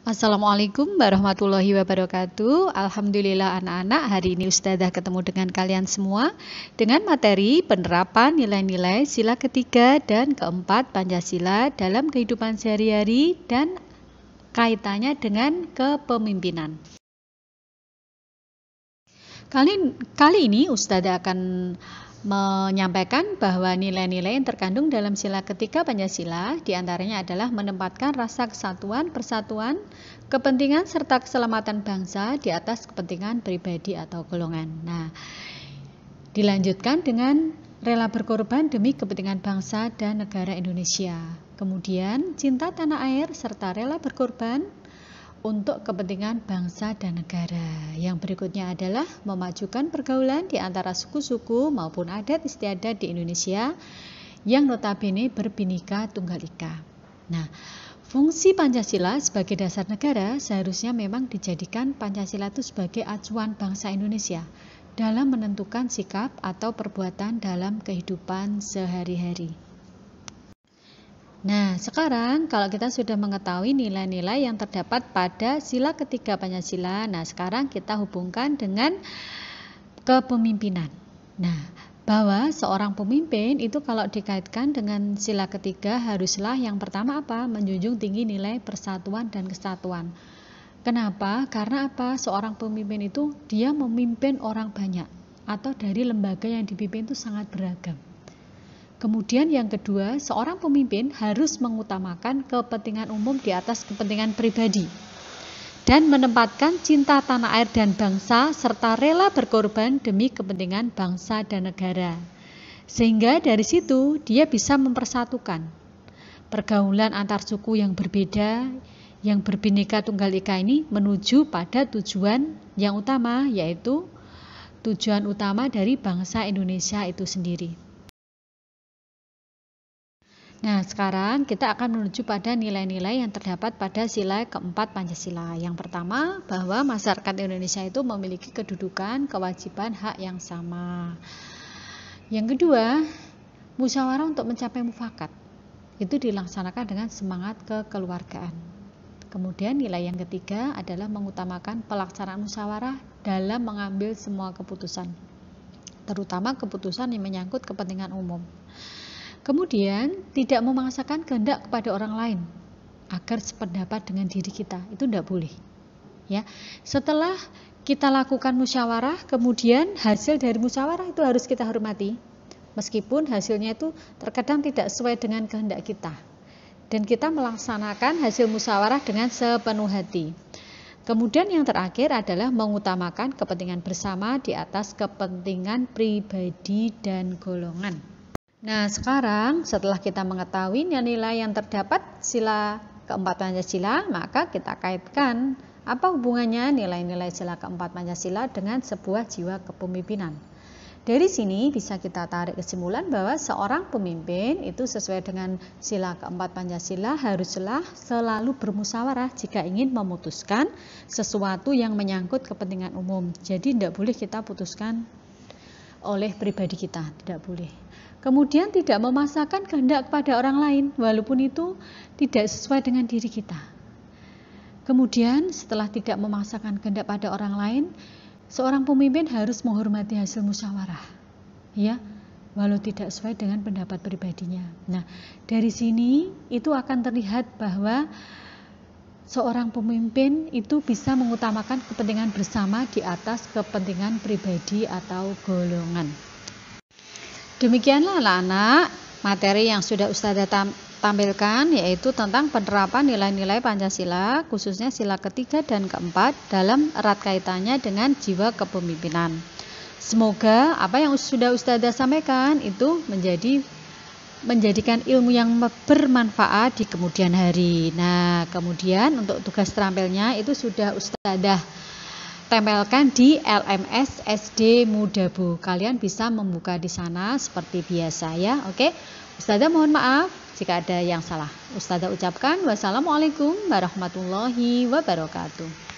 Assalamualaikum warahmatullahi wabarakatuh. Alhamdulillah anak-anak, hari ini Ustazah ketemu dengan kalian semua dengan materi penerapan nilai-nilai sila ketiga dan keempat Pancasila dalam kehidupan sehari-hari dan kaitannya dengan kepemimpinan. Kali ini Ustazah akan menyampaikan bahwa nilai-nilai yang terkandung dalam sila ketiga Pancasila diantaranya adalah menempatkan rasa kesatuan, persatuan, kepentingan serta keselamatan bangsa di atas kepentingan pribadi atau golongan. Nah, dilanjutkan dengan rela berkorban demi kepentingan bangsa dan negara Indonesia. Kemudian cinta tanah air serta rela berkorban untuk kepentingan bangsa dan negara. Yang berikutnya adalah memajukan pergaulan di antara suku-suku maupun adat istiadat di Indonesia yang notabene berbhinneka tunggal ika. Nah, fungsi Pancasila sebagai dasar negara seharusnya memang dijadikan Pancasila itu sebagai acuan bangsa Indonesia dalam menentukan sikap atau perbuatan dalam kehidupan sehari-hari. Nah, sekarang kalau kita sudah mengetahui nilai-nilai yang terdapat pada sila ketiga Pancasila, nah sekarang kita hubungkan dengan kepemimpinan. Nah, bahwa seorang pemimpin itu kalau dikaitkan dengan sila ketiga haruslah yang pertama apa? Menjunjung tinggi nilai persatuan dan kesatuan. Kenapa? Karena apa? Seorang pemimpin itu dia memimpin orang banyak atau dari lembaga yang dipimpin itu sangat beragam. Kemudian yang kedua, seorang pemimpin harus mengutamakan kepentingan umum di atas kepentingan pribadi dan menempatkan cinta tanah air dan bangsa serta rela berkorban demi kepentingan bangsa dan negara. Sehingga dari situ dia bisa mempersatukan pergaulan antar suku yang berbeda, yang berbhinneka tunggal ika ini menuju pada tujuan yang utama, yaitu tujuan utama dari bangsa Indonesia itu sendiri. Nah, sekarang kita akan menuju pada nilai-nilai yang terdapat pada sila keempat Pancasila. Yang pertama, bahwa masyarakat Indonesia itu memiliki kedudukan, kewajiban, hak yang sama. Yang kedua, musyawarah untuk mencapai mufakat. Itu dilaksanakan dengan semangat kekeluargaan. Kemudian nilai yang ketiga adalah mengutamakan pelaksanaan musyawarah dalam mengambil semua keputusan, terutama keputusan yang menyangkut kepentingan umum. Kemudian tidak memaksakan kehendak kepada orang lain agar sependapat dengan diri kita, itu tidak boleh. Ya, setelah kita lakukan musyawarah, kemudian hasil dari musyawarah itu harus kita hormati, meskipun hasilnya itu terkadang tidak sesuai dengan kehendak kita, dan kita melaksanakan hasil musyawarah dengan sepenuh hati. Kemudian yang terakhir adalah mengutamakan kepentingan bersama di atas kepentingan pribadi dan golongan. Nah, sekarang setelah kita mengetahui nilai yang terdapat sila keempat Pancasila, maka kita kaitkan apa hubungannya nilai-nilai sila keempat Pancasila dengan sebuah jiwa kepemimpinan. Dari sini bisa kita tarik kesimpulan bahwa seorang pemimpin itu sesuai dengan sila keempat Pancasila haruslah selalu bermusyawarah jika ingin memutuskan sesuatu yang menyangkut kepentingan umum. Jadi tidak boleh kita putuskan oleh pribadi kita, tidak boleh. Kemudian tidak memaksakan kehendak kepada orang lain, walaupun itu tidak sesuai dengan diri kita. Kemudian setelah tidak memaksakan kehendak pada orang lain, seorang pemimpin harus menghormati hasil musyawarah, ya, walau tidak sesuai dengan pendapat pribadinya. Nah, dari sini itu akan terlihat bahwa seorang pemimpin itu bisa mengutamakan kepentingan bersama di atas kepentingan pribadi atau golongan. Demikianlah anak-anak materi yang sudah Ustazah tampilkan, yaitu tentang penerapan nilai-nilai Pancasila khususnya sila ketiga dan keempat dalam erat kaitannya dengan jiwa kepemimpinan. Semoga apa yang sudah Ustazah sampaikan itu menjadikan ilmu yang bermanfaat di kemudian hari. Nah, kemudian untuk tugas terampilnya itu sudah Ustazah tempelkan di LMS SD Mudabu. Kalian bisa membuka di sana seperti biasa ya. Oke. Ustazah mohon maaf jika ada yang salah. Ustazah ucapkan wassalamualaikum warahmatullahi wabarakatuh.